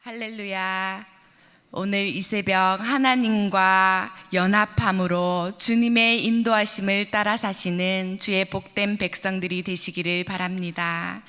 할렐루야. 오늘 이 새벽 하나님과 연합함으로 주님의 인도하심을 따라 사시는 주의 복된 백성들이 되시기를 바랍니다.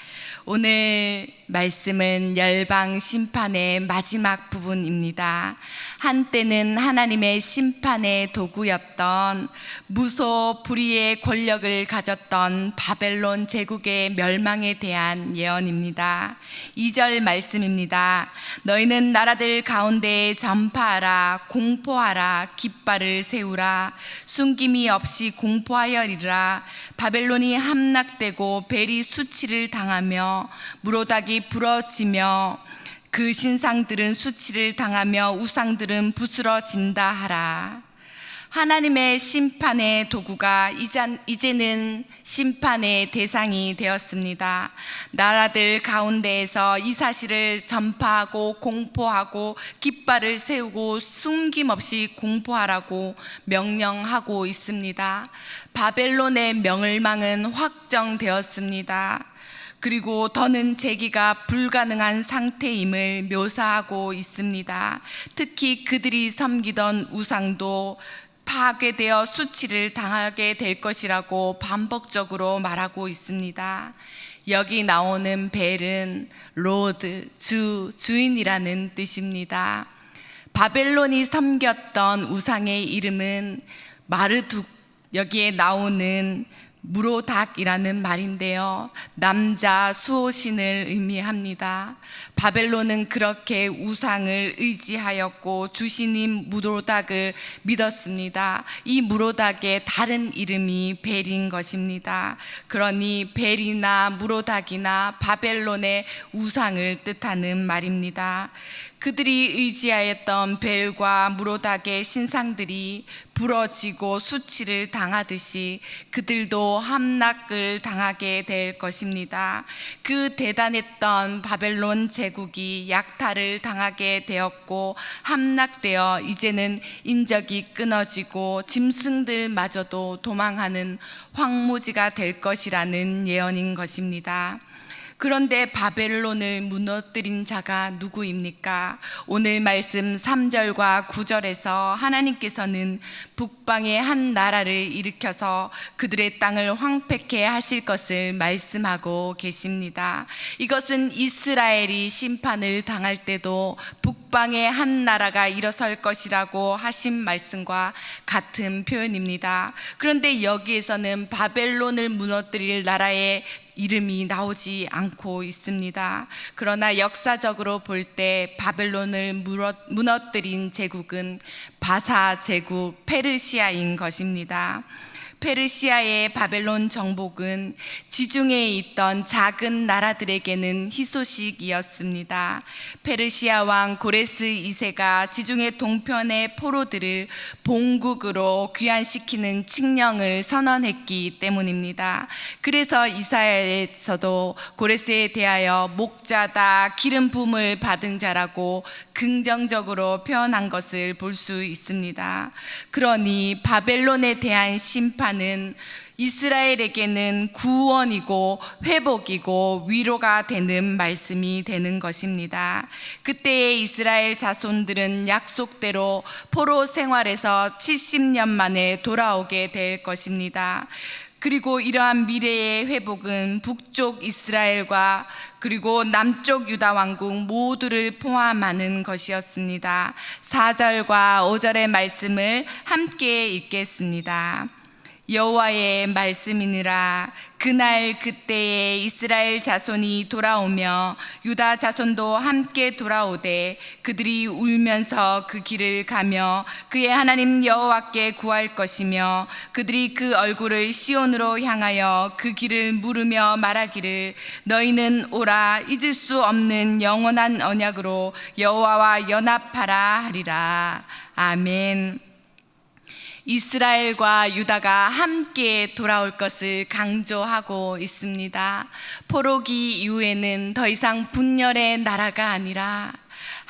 오늘 말씀은 열방 심판의 마지막 부분입니다. 한때는 하나님의 심판의 도구였던 무소불위의 권력을 가졌던 바벨론 제국의 멸망에 대한 예언입니다. 2절 말씀입니다. 너희는 나라들 가운데 전파하라, 공포하라, 깃발을 세우라, 숨김이 없이 공포하여리라. 바벨론이 함락되고 벨이 수치를 당하며 무로닥이 부러지며 그 신상들은 수치를 당하며 우상들은 부스러진다 하라. 하나님의 심판의 도구가 이제는 심판의 대상이 되었습니다. 나라들 가운데에서 이 사실을 전파하고 공포하고 깃발을 세우고 숨김없이 공포하라고 명령하고 있습니다. 바벨론의 멸망은 확정되었습니다. 그리고 더는 재기가 불가능한 상태임을 묘사하고 있습니다. 특히 그들이 섬기던 우상도 파괴되어 수치를 당하게 될 것이라고 반복적으로 말하고 있습니다. 여기 나오는 벨은 로드, 주인이라는 뜻입니다. 바벨론이 섬겼던 우상의 이름은 마르둑, 여기에 나오는 무로닥이라는 말인데요, 남자 수호신을 의미합니다. 바벨론은 그렇게 우상을 의지하였고 주신인 무로닥을 믿었습니다. 이 무로닥의 다른 이름이 벨인 것입니다. 그러니 벨이나 무로닥이나 바벨론의 우상을 뜻하는 말입니다. 그들이 의지하였던 벨과 무로닥의 신상들이 부러지고 수치를 당하듯이 그들도 함락을 당하게 될 것입니다. 그 대단했던 바벨론 제국이 약탈을 당하게 되었고 함락되어 이제는 인적이 끊어지고 짐승들마저도 도망하는 황무지가 될 것이라는 예언인 것입니다. 그런데 바벨론을 무너뜨린 자가 누구입니까? 오늘 말씀 3절과 9절에서 하나님께서는 북방의 한 나라를 일으켜서 그들의 땅을 황폐케 하실 것을 말씀하고 계십니다. 이것은 이스라엘이 심판을 당할 때도 북방의 한 나라가 일어설 것이라고 하신 말씀과 같은 표현입니다. 그런데 여기에서는 바벨론을 무너뜨릴 나라의 이름이 나오지 않고 있습니다. 그러나 역사적으로 볼 때 바벨론을 무너뜨린 제국은 바사 제국 페르시아인 것입니다. 페르시아의 바벨론 정복은 지중해에 있던 작은 나라들에게는 희소식이었습니다. 페르시아 왕 고레스 2세가 지중해 동편의 포로들을 본국으로 귀환시키는 칙령을 선언했기 때문입니다. 그래서 이사야에서도 고레스에 대하여 목자다, 기름 부음을 받은 자라고 긍정적으로 표현한 것을 볼 수 있습니다. 그러니 바벨론에 대한 심판은 이스라엘에게는 구원이고 회복이고 위로가 되는 말씀이 되는 것입니다. 그때의 이스라엘 자손들은 약속대로 포로 생활에서 70년 만에 돌아오게 될 것입니다. 그리고 이러한 미래의 회복은 북쪽 이스라엘과 그리고 남쪽 유다 왕국 모두를 포함하는 것이었습니다. 4절과 5절의 말씀을 함께 읽겠습니다. 여호와의 말씀이니라. 그날 그때에 이스라엘 자손이 돌아오며 유다 자손도 함께 돌아오되 그들이 울면서 그 길을 가며 그의 하나님 여호와께 구할 것이며 그들이 그 얼굴을 시온으로 향하여 그 길을 물으며 말하기를 너희는 오라, 잊을 수 없는 영원한 언약으로 여호와와 연합하라 하리라. 아멘. 이스라엘과 유다가 함께 돌아올 것을 강조하고 있습니다. 포로기 이후에는 더 이상 분열의 나라가 아니라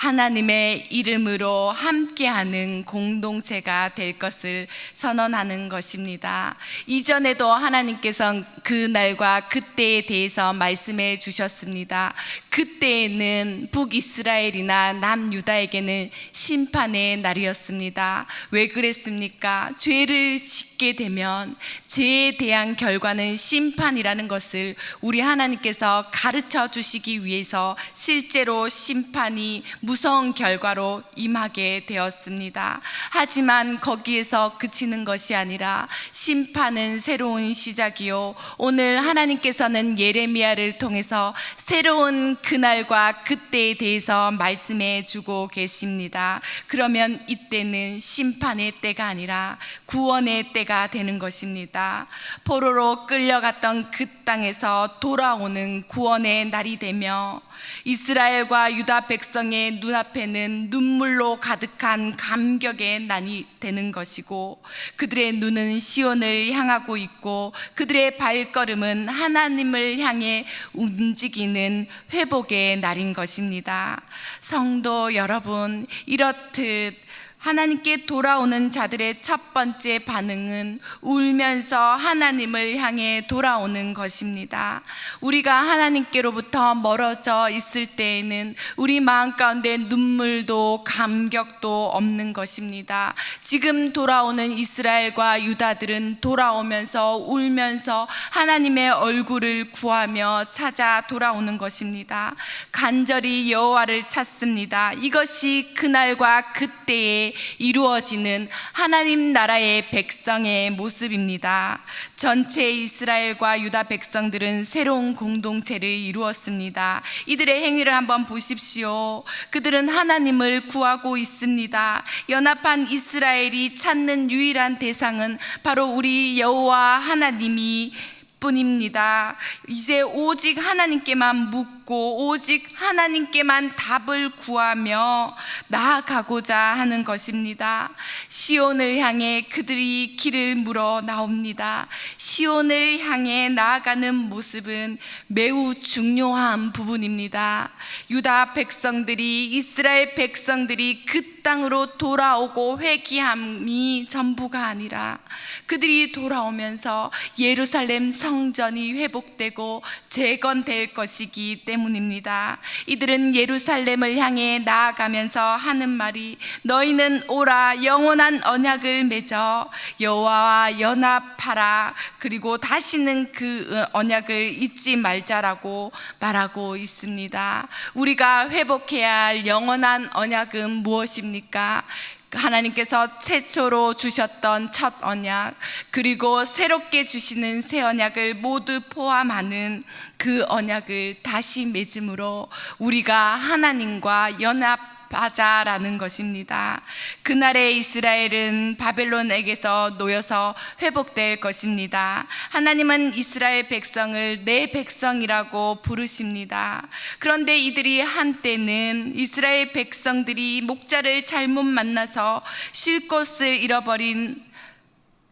하나님의 이름으로 함께하는 공동체가 될 것을 선언하는 것입니다. 이전에도 하나님께서 그 날과 그때에 대해서 말씀해 주셨습니다. 그때에는 북이스라엘이나 남유다에게는 심판의 날이었습니다. 왜 그랬습니까? 죄를 짓게 되면 죄에 대한 결과는 심판이라는 것을 우리 하나님께서 가르쳐 주시기 위해서 실제로 심판이 무서운 결과로 임하게 되었습니다. 하지만 거기에서 그치는 것이 아니라 심판은 새로운 시작이요, 오늘 하나님께서는 예레미야를 통해서 새로운 그날과 그때에 대해서 말씀해 주고 계십니다. 그러면 이때는 심판의 때가 아니라 구원의 때가 되는 것입니다. 포로로 끌려갔던 그 땅에서 돌아오는 구원의 날이 되며 이스라엘과 유다 백성의 눈앞에는 눈물로 가득한 감격의 날이 되는 것이고, 그들의 눈은 시온을 향하고 있고 그들의 발걸음은 하나님을 향해 움직이는 회복의 날인 것입니다. 성도 여러분, 이렇듯 하나님께 돌아오는 자들의 첫 번째 반응은 울면서 하나님을 향해 돌아오는 것입니다. 우리가 하나님께로부터 멀어져 있을 때에는 우리 마음 가운데 눈물도 감격도 없는 것입니다. 지금 돌아오는 이스라엘과 유다들은 돌아오면서 울면서 하나님의 얼굴을 구하며 찾아 돌아오는 것입니다. 간절히 여호와를 찾습니다. 이것이 그날과 그때에 이루어지는 하나님 나라의 백성의 모습입니다. 전체 이스라엘과 유다 백성들은 새로운 공동체를 이루었습니다. 이들의 행위를 한번 보십시오. 그들은 하나님을 구하고 있습니다. 연합한 이스라엘이 찾는 유일한 대상은 바로 우리 여호와 하나님이 뿐입니다. 이제 오직 하나님께만 묻고 오직 하나님께만 답을 구하며 나아가고자 하는 것입니다. 시온을 향해 그들이 길을 물어 나옵니다. 시온을 향해 나아가는 모습은 매우 중요한 부분입니다. 유다 백성들이, 이스라엘 백성들이 그 땅으로 돌아오고 회개함이 전부가 아니라 그들이 돌아오면서 예루살렘 성전이 회복되고 재건될 것이기 때문입니다. 이들은 예루살렘을 향해 나아가면서 하는 말이, 너희는 오라, 영원한 언약을 맺어 여호와와 연합하라, 그리고 다시는 그 언약을 잊지 말자라고 말하고 있습니다. 우리가 회복해야 할 영원한 언약은 무엇입니까? 하나님께서 최초로 주셨던 첫 언약, 그리고 새롭게 주시는 새 언약을 모두 포함하는 그 언약을 다시 맺음으로 우리가 하나님과 연합하자라는 것입니다. 그날의 이스라엘은 바벨론에게서 놓여서 회복될 것입니다. 하나님은 이스라엘 백성을 내 백성이라고 부르십니다. 그런데 이들이 한때는 이스라엘 백성들이 목자를 잘못 만나서 쉴 곳을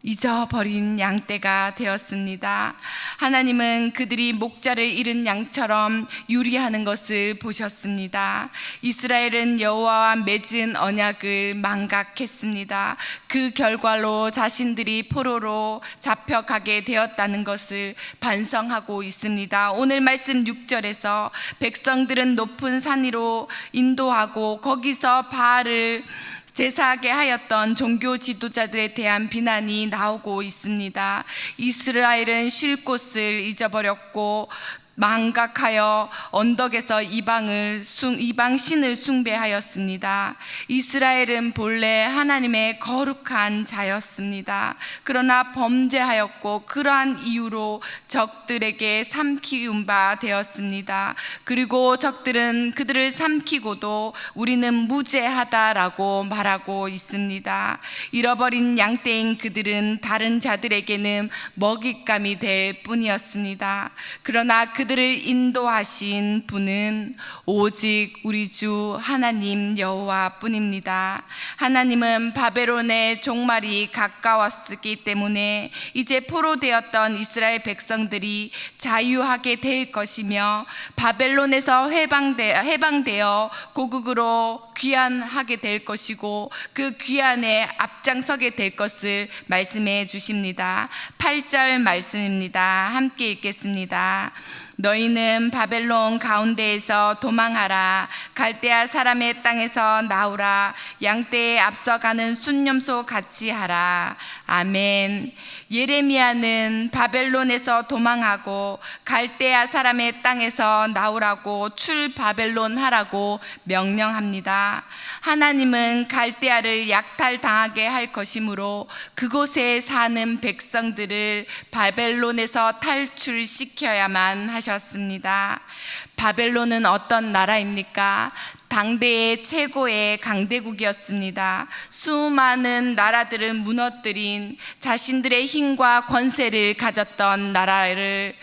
잊어버린 양떼가 되었습니다. 하나님은 그들이 목자를 잃은 양처럼 유리하는 것을 보셨습니다. 이스라엘은 여호와와 맺은 언약을 망각했습니다. 그 결과로 자신들이 포로로 잡혀가게 되었다는 것을 반성하고 있습니다. 오늘 말씀 6절에서 백성들은 높은 산 위로 인도하고 거기서 바알을 제사하게 하였던 종교 지도자들에 대한 비난이 나오고 있습니다. 이스라엘은 쉴 곳을 잊어버렸고 망각하여 언덕에서 이방 신을 숭배하였습니다. 이스라엘은 본래 하나님의 거룩한 자였습니다. 그러나 범죄하였고 그러한 이유로 적들에게 삼키운 바 되었습니다. 그리고 적들은 그들을 삼키고도 우리는 무죄하다라고 말하고 있습니다. 잃어버린 양떼인 그들은 다른 자들에게는 먹잇감이 될 뿐이었습니다. 그러나 그들은 그들을 인도하신 분은 오직 우리 주 하나님 여호와뿐입니다. 하나님은 바벨론의 종말이 가까웠기 때문에 이제 포로되었던 이스라엘 백성들이 자유하게 될 것이며 바벨론에서 해방되어 고국으로 귀환하게 될 것이고 그 귀환에 앞장서게 될 것을 말씀해 주십니다. 8절 말씀입니다. 함께 읽겠습니다. 너희는 바벨론 가운데에서 도망하라. 갈대아 사람의 땅에서 나오라. 양떼에 앞서가는 순념소 같이 하라. 아멘. 예레미야는 바벨론에서 도망하고 갈대아 사람의 땅에서 나오라고 출바벨론 하라고 명령합니다. 하나님은 갈대아를 약탈당하게 할 것이므로 그곳에 사는 백성들을 바벨론에서 탈출시켜야만 하셨습니다. 바벨론은 어떤 나라입니까? 당대의 최고의 강대국이었습니다. 수많은 나라들을 무너뜨린 자신들의 힘과 권세를 가졌던 나라였고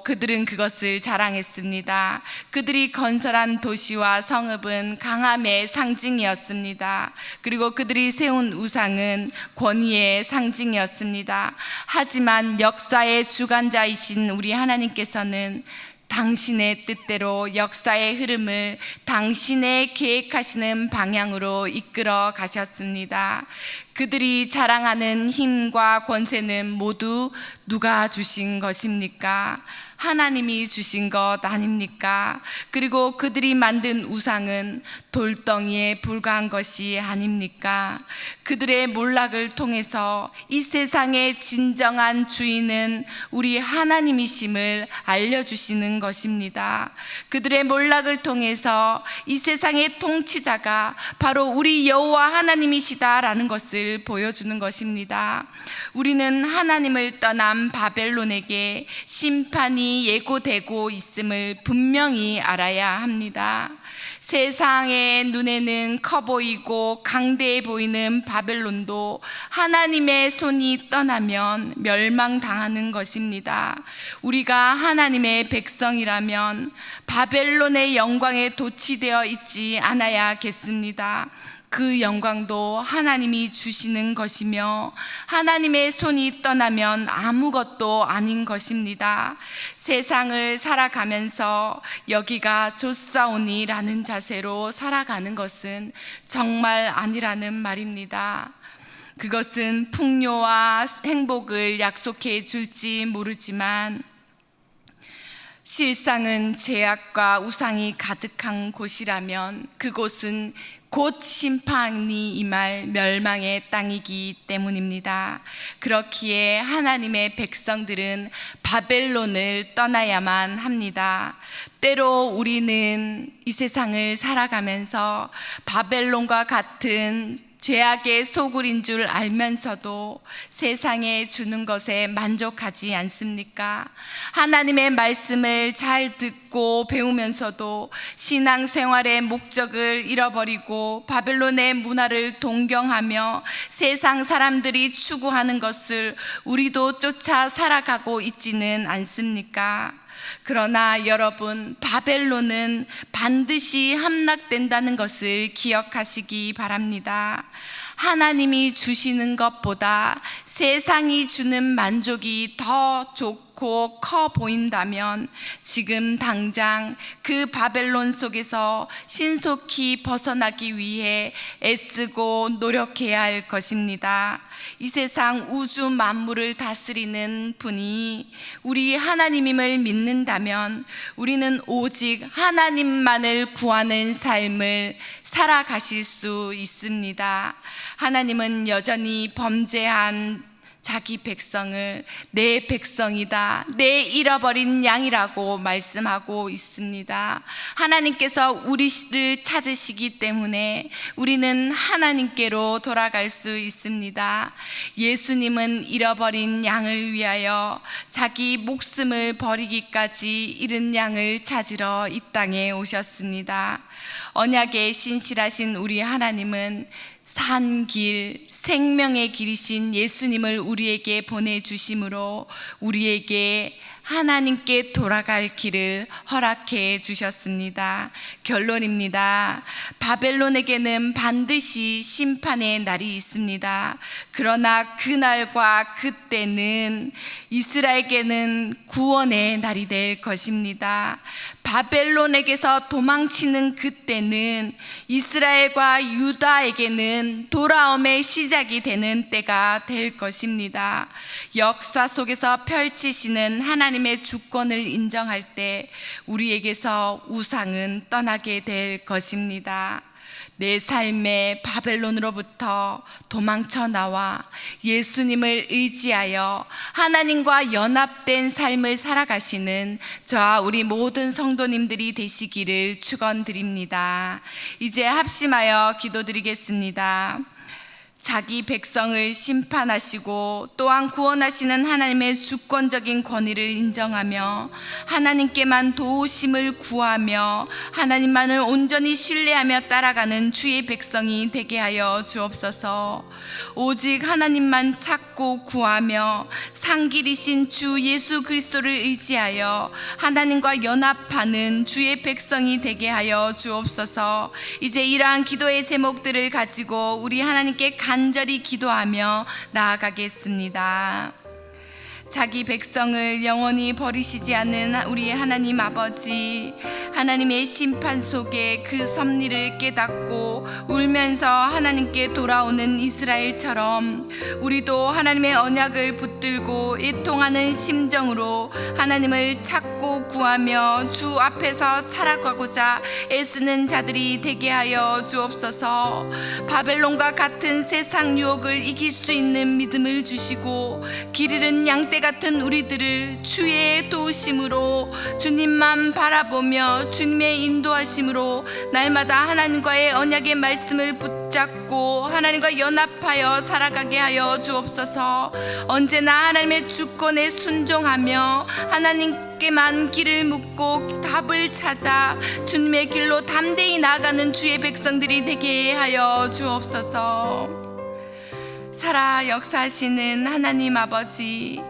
그들은 그것을 자랑했습니다. 그들이 건설한 도시와 성읍은 강함의 상징이었습니다. 그리고 그들이 세운 우상은 권위의 상징이었습니다. 하지만 역사의 주관자이신 우리 하나님께서는 당신의 뜻대로 역사의 흐름을 당신의 계획하시는 방향으로 이끌어 가셨습니다. 그들이 자랑하는 힘과 권세는 모두 누가 주신 것입니까? 하나님이 주신 것 아닙니까? 그리고 그들이 만든 우상은 돌덩이에 불과한 것이 아닙니까? 그들의 몰락을 통해서 이 세상의 진정한 주인은 우리 하나님이심을 알려주시는 것입니다. 그들의 몰락을 통해서 이 세상의 통치자가 바로 우리 여호와 하나님이시다라는 것을 보여주는 것입니다. 우리는 하나님을 떠난 바벨론에게 심판이 예고되고 있음을 분명히 알아야 합니다. 세상의 눈에는 커 보이고 강대해 보이는 바벨론도 하나님의 손이 떠나면 멸망당하는 것입니다. 우리가 하나님의 백성이라면 바벨론의 영광에 도취되어 있지 않아야겠습니다. 그 영광도 하나님이 주시는 것이며 하나님의 손이 떠나면 아무것도 아닌 것입니다. 세상을 살아가면서 여기가 좋사오니라는 자세로 살아가는 것은 정말 아니라는 말입니다. 그것은 풍요와 행복을 약속해 줄지 모르지만 실상은 죄악과 우상이 가득한 곳이라면 그곳은 곧 심판이 임할 멸망의 땅이기 때문입니다. 그렇기에 하나님의 백성들은 바벨론을 떠나야만 합니다. 때로 우리는 이 세상을 살아가면서 바벨론과 같은 죄악의 소굴인 줄 알면서도 세상에 주는 것에 만족하지 않습니까? 하나님의 말씀을 잘 듣고 배우면서도 신앙생활의 목적을 잃어버리고 바벨론의 문화를 동경하며 세상 사람들이 추구하는 것을 우리도 쫓아 살아가고 있지는 않습니까? 그러나 여러분, 바벨론은 반드시 함락된다는 것을 기억하시기 바랍니다. 하나님이 주시는 것보다 세상이 주는 만족이 더 좋고 커 보인다면 지금 당장 그 바벨론 속에서 신속히 벗어나기 위해 애쓰고 노력해야 할 것입니다. 이 세상 우주 만물을 다스리는 분이 우리 하나님임을 믿는다면 우리는 오직 하나님만을 구하는 삶을 살아가실 수 있습니다. 하나님은 여전히 범죄한 자기 백성을 내 백성이다, 내 잃어버린 양이라고 말씀하고 있습니다. 하나님께서 우리를 찾으시기 때문에 우리는 하나님께로 돌아갈 수 있습니다. 예수님은 잃어버린 양을 위하여 자기 목숨을 버리기까지 잃은 양을 찾으러 이 땅에 오셨습니다. 언약의 신실하신 우리 하나님은 산 길, 생명의 길이신 예수님을 우리에게 보내주심으로 우리에게 하나님께 돌아갈 길을 허락해 주셨습니다. 결론입니다. 바벨론에게는 반드시 심판의 날이 있습니다. 그러나 그날과 그때는 이스라엘에게는 구원의 날이 될 것입니다. 바벨론에게서 도망치는 그때는 이스라엘과 유다에게는 돌아옴의 시작이 되는 때가 될 것입니다. 역사 속에서 펼치시는 하나님의 주권을 인정할 때 우리에게서 우상은 떠나게 될 것입니다. 내 삶의 바벨론으로부터 도망쳐 나와 예수님을 의지하여 하나님과 연합된 삶을 살아가시는 저와 우리 모든 성도님들이 되시기를 축원드립니다. 이제 합심하여 기도드리겠습니다. 자기 백성을 심판하시고 또한 구원하시는 하나님의 주권적인 권위를 인정하며 하나님께만 도우심을 구하며 하나님만을 온전히 신뢰하며 따라가는 주의 백성이 되게 하여 주옵소서. 오직 하나님만 찾고 구하며 상길이신 주 예수 그리스도를 의지하여 하나님과 연합하는 주의 백성이 되게 하여 주옵소서. 이제 이러한 기도의 제목들을 가지고 우리 하나님께 간절히 기도하며 나아가겠습니다. 자기 백성을 영원히 버리시지 않는 우리 하나님 아버지, 하나님의 심판 속에 그 섭리를 깨닫고 울면서 하나님께 돌아오는 이스라엘처럼 우리도 하나님의 언약을 붙들고 애통하는 심정으로 하나님을 찾고 구하며 주 앞에서 살아가고자 애쓰는 자들이 되게 하여 주옵소서. 바벨론과 같은 세상 유혹을 이길 수 있는 믿음을 주시고 길 잃은 양떼 같은 우리들을 주의 도우심으로 주님만 바라보며 주님의 인도하심으로 날마다 하나님과의 언약의 말씀을 붙잡고 하나님과 연합하여 살아가게 하여 주옵소서. 언제나 하나님의 주권에 순종하며 하나님께만 길을 묻고 답을 찾아 주님의 길로 담대히 나아가는 주의 백성들이 되게 하여 주옵소서. 살아 역사하시는 하나님 아버지,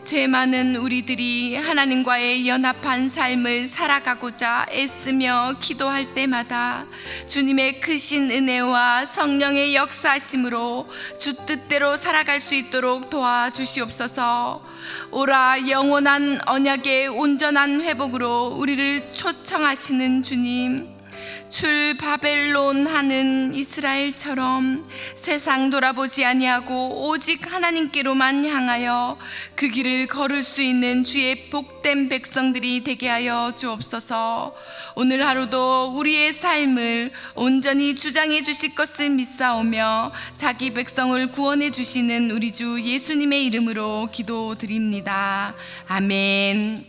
죄 많은 우리들이 하나님과의 연합한 삶을 살아가고자 애쓰며 기도할 때마다 주님의 크신 은혜와 성령의 역사하심으로 주 뜻대로 살아갈 수 있도록 도와주시옵소서. 오라 영원한 언약의 온전한 회복으로 우리를 초청하시는 주님, 출 바벨론 하는 이스라엘처럼 세상 돌아보지 아니하고 오직 하나님께로만 향하여 그 길을 걸을 수 있는 주의 복된 백성들이 되게 하여 주옵소서. 오늘 하루도 우리의 삶을 온전히 주장해 주실 것을 믿사오며 자기 백성을 구원해 주시는 우리 주 예수님의 이름으로 기도드립니다. 아멘.